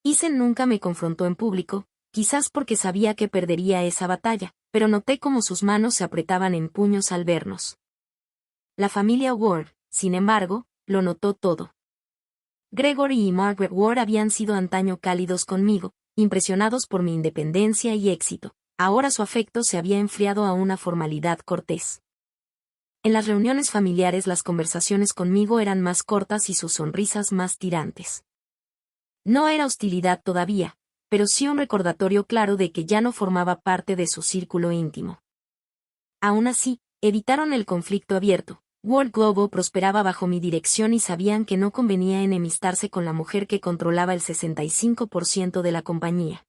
Isen nunca me confrontó en público, quizás porque sabía que perdería esa batalla, pero noté cómo sus manos se apretaban en puños al vernos. La familia Ward, sin embargo, lo notó todo. Gregory y Margaret Ward habían sido antaño cálidos conmigo, impresionados por mi independencia y éxito. Ahora su afecto se había enfriado a una formalidad cortés. En las reuniones familiares las conversaciones conmigo eran más cortas y sus sonrisas más tirantes. No era hostilidad todavía, pero sí un recordatorio claro de que ya no formaba parte de su círculo íntimo. Aún así, evitaron el conflicto abierto. World Globo prosperaba bajo mi dirección y sabían que no convenía enemistarse con la mujer que controlaba el 65% de la compañía.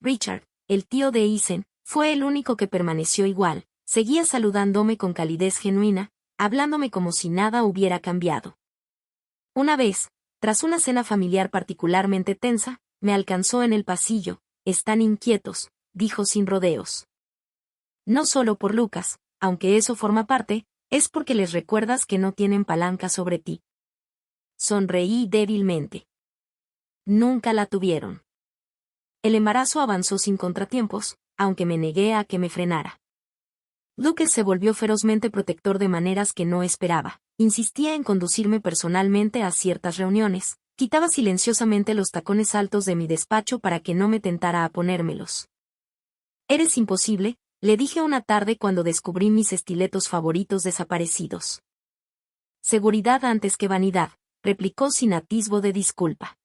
Richard, el tío de Isen, fue el único que permaneció igual, seguía saludándome con calidez genuina, hablándome como si nada hubiera cambiado. Una vez, tras una cena familiar particularmente tensa, me alcanzó en el pasillo. «Están inquietos», dijo sin rodeos. «No solo por Lucas, aunque eso forma parte, es porque les recuerdas que no tienen palanca sobre ti». Sonreí débilmente. Nunca la tuvieron. El embarazo avanzó sin contratiempos, aunque me negué a que me frenara. Lucas se volvió ferozmente protector de maneras que no esperaba. Insistía en conducirme personalmente a ciertas reuniones, quitaba silenciosamente los tacones altos de mi despacho para que no me tentara a ponérmelos. «Eres imposible», le dije una tarde cuando descubrí mis estiletos favoritos desaparecidos. «Seguridad antes que vanidad», replicó sin atisbo de disculpa.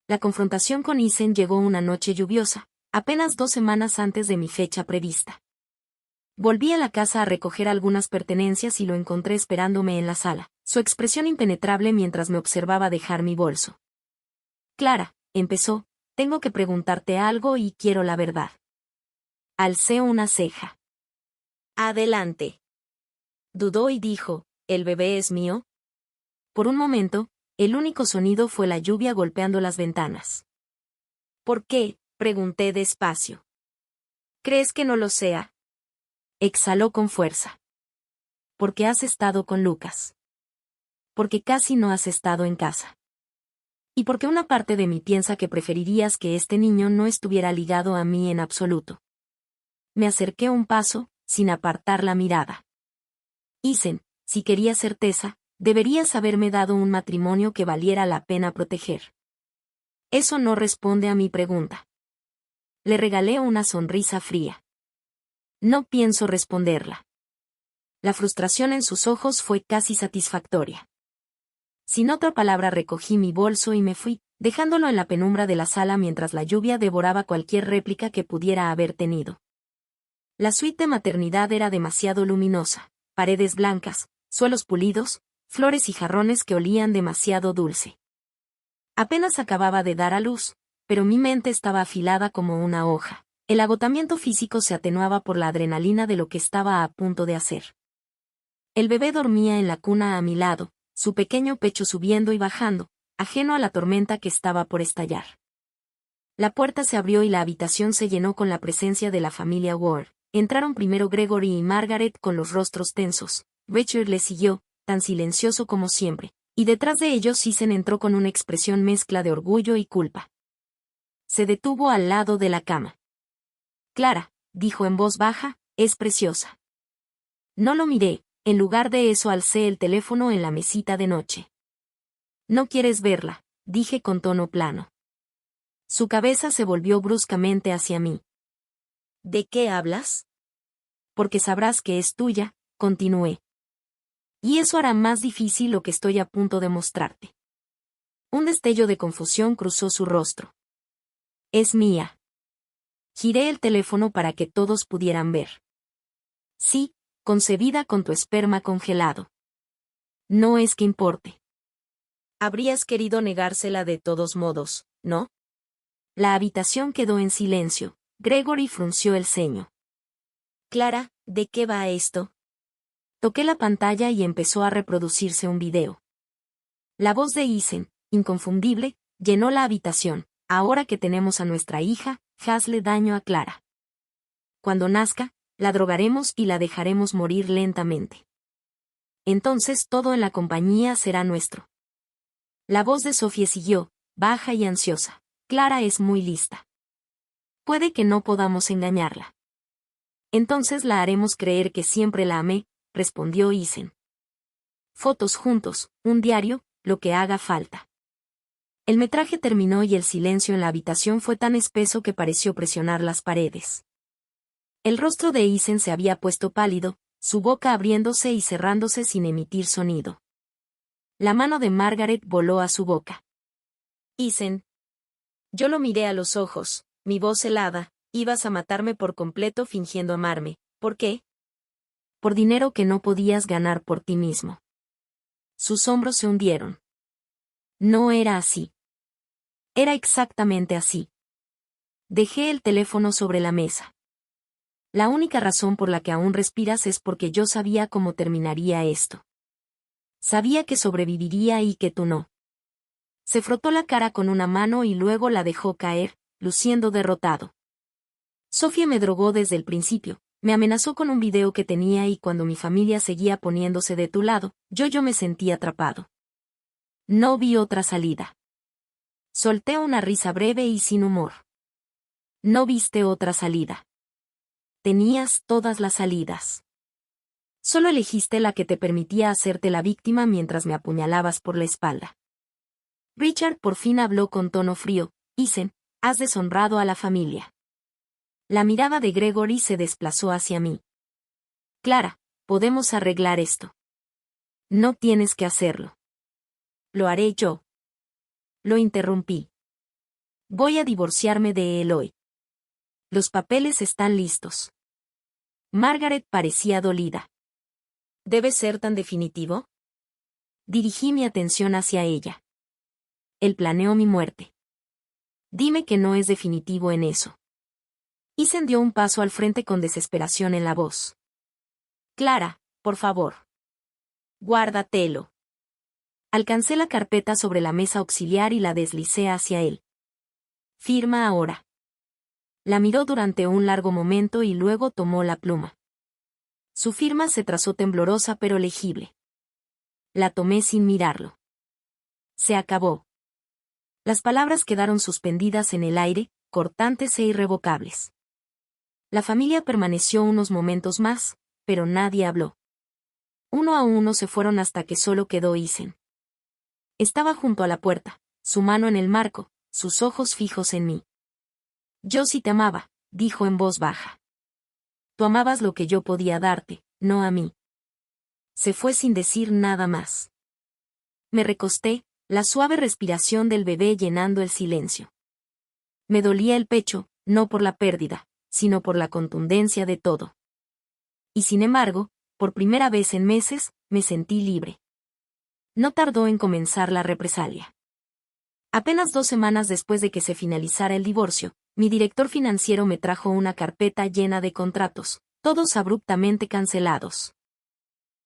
La confrontación con Isen llegó una noche lluviosa, apenas 2 semanas antes de mi fecha prevista. Volví a la casa a recoger algunas pertenencias y lo encontré esperándome en la sala, su expresión impenetrable mientras me observaba dejar mi bolso. «Clara», empezó, «tengo que preguntarte algo y quiero la verdad». Alcé una ceja. «Adelante». Dudó y dijo, «¿El bebé es mío?». Por un momento, el único sonido fue la lluvia golpeando las ventanas. «¿Por qué?», pregunté despacio. «¿Crees que no lo sea?». Exhaló con fuerza. «Porque has estado con Lucas. Porque casi no has estado en casa. Y porque una parte de mí piensa que preferirías que este niño no estuviera ligado a mí en absoluto». Me acerqué un paso, sin apartar la mirada. «Isen, si querías certeza, deberías haberme dado un matrimonio que valiera la pena proteger». «Eso no responde a mi pregunta». Le regalé una sonrisa fría. «No pienso responderla». La frustración en sus ojos fue casi satisfactoria. Sin otra palabra recogí mi bolso y me fui, dejándolo en la penumbra de la sala mientras la lluvia devoraba cualquier réplica que pudiera haber tenido. La suite de maternidad era demasiado luminosa, paredes blancas, suelos pulidos, flores y jarrones que olían demasiado dulce. Apenas acababa de dar a luz, pero mi mente estaba afilada como una hoja. El agotamiento físico se atenuaba por la adrenalina de lo que estaba a punto de hacer. El bebé dormía en la cuna a mi lado, su pequeño pecho subiendo y bajando, ajeno a la tormenta que estaba por estallar. La puerta se abrió y la habitación se llenó con la presencia de la familia Ward. Entraron primero Gregory y Margaret con los rostros tensos. Richard le siguió, tan silencioso como siempre, y detrás de ellos Isen entró con una expresión mezcla de orgullo y culpa. Se detuvo al lado de la cama. «Clara», dijo en voz baja, «es preciosa». No lo miré, en lugar de eso alcé el teléfono en la mesita de noche. «¿No quieres verla?», dije con tono plano. Su cabeza se volvió bruscamente hacia mí. «¿De qué hablas?». «Porque sabrás que es tuya», continué. «Y eso hará más difícil lo que estoy a punto de mostrarte». Un destello de confusión cruzó su rostro. «Es mía». Giré el teléfono para que todos pudieran ver. «Sí, concebida con tu esperma congelado». «No es que importe». «Habrías querido negársela de todos modos, ¿no?». La habitación quedó en silencio. Gregory frunció el ceño. «Clara, ¿de qué va esto?». Toqué la pantalla y empezó a reproducirse un video. La voz de Isen, inconfundible, llenó la habitación. «Ahora que tenemos a nuestra hija, hazle daño a Clara. Cuando nazca, la drogaremos y la dejaremos morir lentamente». entonces todo en la compañía será nuestro. La voz de Sophie siguió, baja y ansiosa. Clara es muy lista. Puede que no podamos engañarla. Entonces la haremos creer que siempre la amé, respondió Isen. Fotos juntos, un diario, lo que haga falta. El metraje terminó y el silencio en la habitación fue tan espeso que pareció presionar las paredes. El rostro de Isen se había puesto pálido, su boca abriéndose y cerrándose sin emitir sonido. La mano de Margaret voló a su boca. Isen. Yo lo miré a los ojos, mi voz helada. Ibas a matarme por completo fingiendo amarme. ¿Por qué? Por dinero que no podías ganar por ti mismo. Sus hombros se hundieron. No era así. Era exactamente así. Dejé el teléfono sobre la mesa. La única razón por la que aún respiras es porque yo sabía cómo terminaría esto. Sabía que sobreviviría y que tú no. Se frotó la cara con una mano y luego la dejó caer, luciendo derrotado. Sophie me drogó desde el principio, me amenazó con un video que tenía y cuando mi familia seguía poniéndose de tu lado, yo me sentí atrapado. No vi otra salida. Solté una risa breve y sin humor. No viste otra salida. Tenías todas las salidas. Solo elegiste la que te permitía hacerte la víctima mientras me apuñalabas por la espalda. Richard por fin habló con tono frío. Isen, has deshonrado a la familia. La mirada de Gregory se desplazó hacia mí. Clara, podemos arreglar esto. No tienes que hacerlo. Lo haré yo. Lo interrumpí. Voy a divorciarme de él hoy. Los papeles están listos. Margaret parecía dolida. ¿Debe ser tan definitivo? Dirigí mi atención hacia ella. Él planeó mi muerte. Dime que no es definitivo en eso. Isen dio un paso al frente con desesperación en la voz. Clara, por favor. Guárdatelo. Alcancé la carpeta sobre la mesa auxiliar y la deslicé hacia él. Firma ahora. La miró durante un largo momento y luego tomó la pluma. Su firma se trazó temblorosa pero legible. La tomé sin mirarlo. Se acabó. Las palabras quedaron suspendidas en el aire, cortantes e irrevocables. La familia permaneció unos momentos más, pero nadie habló. Uno a uno se fueron hasta que solo quedó Isen. Estaba junto a la puerta, su mano en el marco, sus ojos fijos en mí. Yo sí te amaba, dijo en voz baja. Tú amabas lo que yo podía darte, no a mí. Se fue sin decir nada más. Me recosté, la suave respiración del bebé llenando el silencio. Me dolía el pecho, no por la pérdida, sino por la contundencia de todo. Y sin embargo, por primera vez en meses, me sentí libre. No tardó en comenzar la represalia. Apenas 2 semanas después de que se finalizara el divorcio, mi director financiero me trajo una carpeta llena de contratos, todos abruptamente cancelados.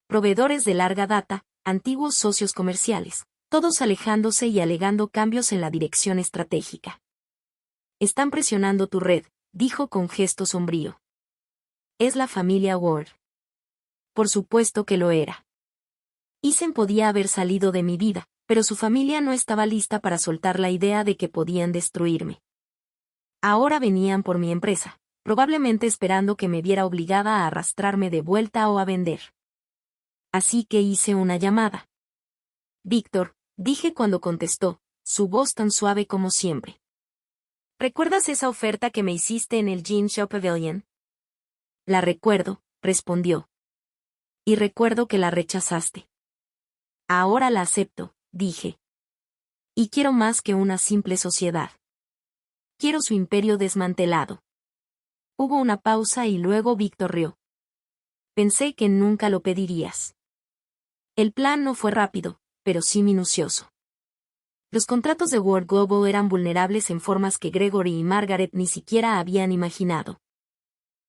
Proveedores de larga data, antiguos socios comerciales, todos alejándose y alegando cambios en la dirección estratégica. Están presionando tu red, dijo con gesto sombrío. Es la familia Ward. Por supuesto que lo era. Isen podía haber salido de mi vida, pero su familia no estaba lista para soltar la idea de que podían destruirme. Ahora venían por mi empresa, probablemente esperando que me viera obligada a arrastrarme de vuelta o a vender. Así que hice una llamada. Víctor, dije cuando contestó, su voz tan suave como siempre. ¿Recuerdas esa oferta que me hiciste en el Jean Shop Pavilion? La recuerdo, respondió. Y recuerdo que la rechazaste. Ahora la acepto, dije. Y quiero más que una simple sociedad. Quiero su imperio desmantelado. Hubo una pausa y luego Víctor rió. Pensé que nunca lo pedirías. El plan no fue rápido, pero sí minucioso. Los contratos de World Global eran vulnerables en formas que Gregory y Margaret ni siquiera habían imaginado.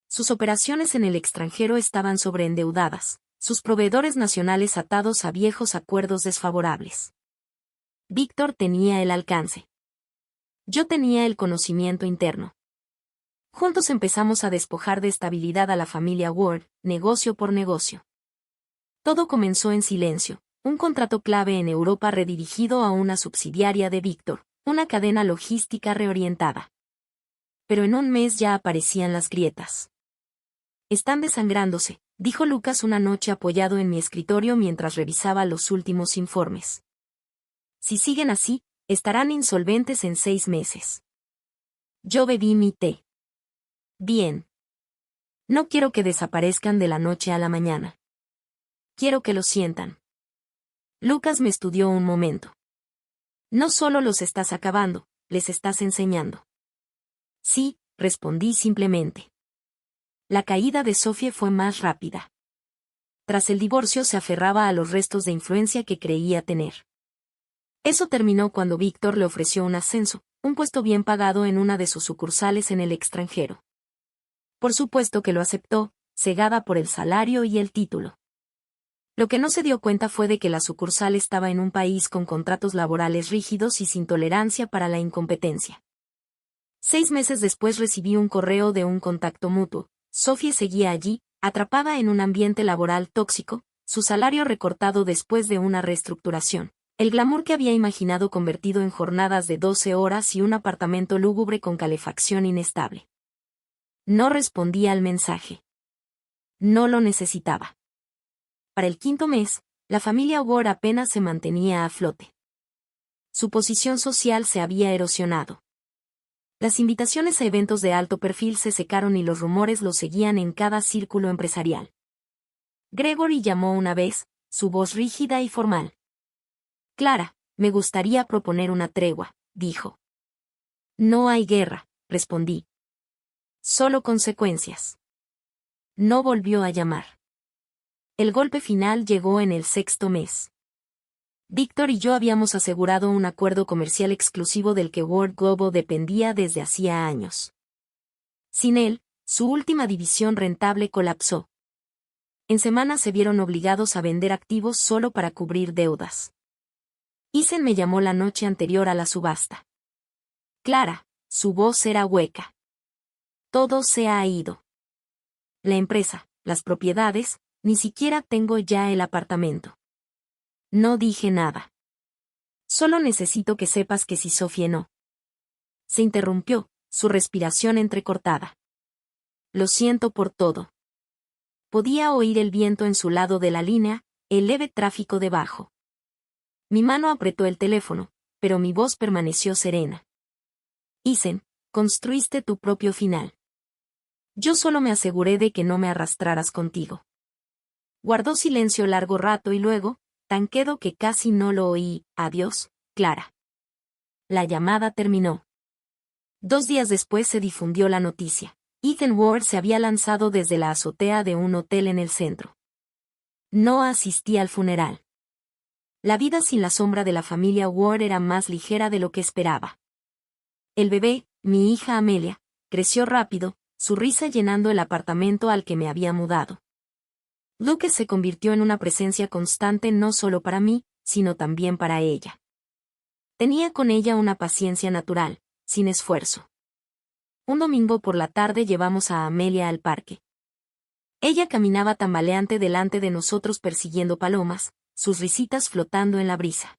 Sus operaciones en el extranjero estaban sobreendeudadas, sus proveedores nacionales atados a viejos acuerdos desfavorables. Víctor tenía el alcance. Yo tenía el conocimiento interno. Juntos empezamos a despojar de estabilidad a la familia Ward, negocio por negocio. Todo comenzó en silencio, un contrato clave en Europa redirigido a una subsidiaria de Víctor, una cadena logística reorientada. Pero en un mes ya aparecían las grietas. Están desangrándose, dijo Lucas una noche apoyado en mi escritorio mientras revisaba los últimos informes. Si siguen así, estarán insolventes en 6 meses. Yo bebí mi té. Bien. No quiero que desaparezcan de la noche a la mañana. Quiero que lo sientan. Lucas me estudió un momento. No solo los estás acabando, les estás enseñando. Sí, respondí simplemente. La caída de Sophie fue más rápida. Tras el divorcio se aferraba a los restos de influencia que creía tener. Eso terminó cuando Víctor le ofreció un ascenso, un puesto bien pagado en una de sus sucursales en el extranjero. Por supuesto que lo aceptó, cegada por el salario y el título. Lo que no se dio cuenta fue de que la sucursal estaba en un país con contratos laborales rígidos y sin tolerancia para la incompetencia. 6 meses después recibí un correo de un contacto mutuo. Sophie seguía allí, atrapada en un ambiente laboral tóxico, su salario recortado después de una reestructuración, el glamour que había imaginado convertido en jornadas de 12 horas y un apartamento lúgubre con calefacción inestable. No respondía al mensaje. No lo necesitaba. Para el 5.º mes, la familia Ward apenas se mantenía a flote. Su posición social se había erosionado. Las invitaciones a eventos de alto perfil se secaron y los rumores lo seguían en cada círculo empresarial. Gregory llamó una vez, su voz rígida y formal. Clara, me gustaría proponer una tregua, dijo. No hay guerra, respondí. Solo consecuencias. No volvió a llamar. El golpe final llegó en el 6.º mes. Víctor y yo habíamos asegurado un acuerdo comercial exclusivo del que World Global dependía desde hacía años. Sin él, su última división rentable colapsó. En semanas se vieron obligados a vender activos solo para cubrir deudas. Isen me llamó la noche anterior a la subasta. Clara, su voz era hueca. Todo se ha ido. La empresa, las propiedades, ni siquiera tengo ya el apartamento. No dije nada. Solo necesito que sepas que si Sophie no. Se interrumpió, su respiración entrecortada. Lo siento por todo. Podía oír el viento en su lado de la línea, el leve tráfico debajo. Mi mano apretó el teléfono, pero mi voz permaneció serena. Isen, construiste tu propio final. Yo solo me aseguré de que no me arrastraras contigo. Guardó silencio largo rato y luego, tan quedo que casi no lo oí. Adiós, Clara. La llamada terminó. 2 días después se difundió la noticia. Ethan Ward se había lanzado desde la azotea de un hotel en el centro. No asistí al funeral. La vida sin la sombra de la familia Ward era más ligera de lo que esperaba. El bebé, mi hija Amelia, creció rápido, su risa llenando el apartamento al que me había mudado. Lucas se convirtió en una presencia constante no solo para mí, sino también para ella. Tenía con ella una paciencia natural, sin esfuerzo. Un domingo por la tarde llevamos a Amelia al parque. Ella caminaba tambaleante delante de nosotros persiguiendo palomas, sus risitas flotando en la brisa.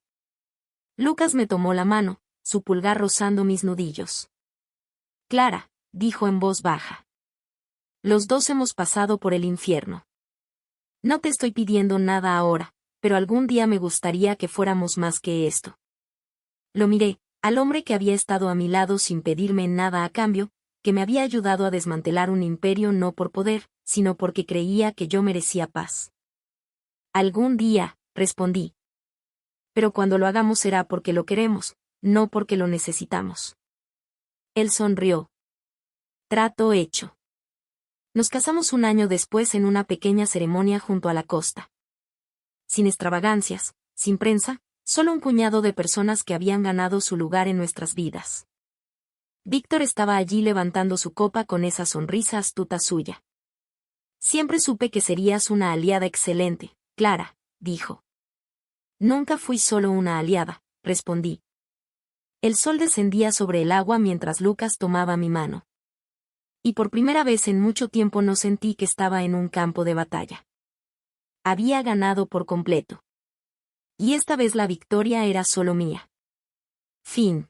Lucas me tomó la mano, su pulgar rozando mis nudillos. Clara, dijo en voz baja. Los dos hemos pasado por el infierno. No te estoy pidiendo nada ahora, pero algún día me gustaría que fuéramos más que esto. Lo miré, al hombre que había estado a mi lado sin pedirme nada a cambio, que me había ayudado a desmantelar un imperio no por poder, sino porque creía que yo merecía paz. Algún día, respondí. Pero cuando lo hagamos será porque lo queremos, no porque lo necesitamos. Él sonrió. Trato hecho. Nos casamos 1 año después en una pequeña ceremonia junto a la costa. Sin extravagancias, sin prensa, solo un puñado de personas que habían ganado su lugar en nuestras vidas. Víctor estaba allí levantando su copa con esa sonrisa astuta suya. Siempre supe que serías una aliada excelente, Clara, dijo. Nunca fui solo una aliada, respondí. El sol descendía sobre el agua mientras Lucas tomaba mi mano. Y por primera vez en mucho tiempo no sentí que estaba en un campo de batalla. había ganado por completo. Y esta vez la victoria era solo mía. Fin.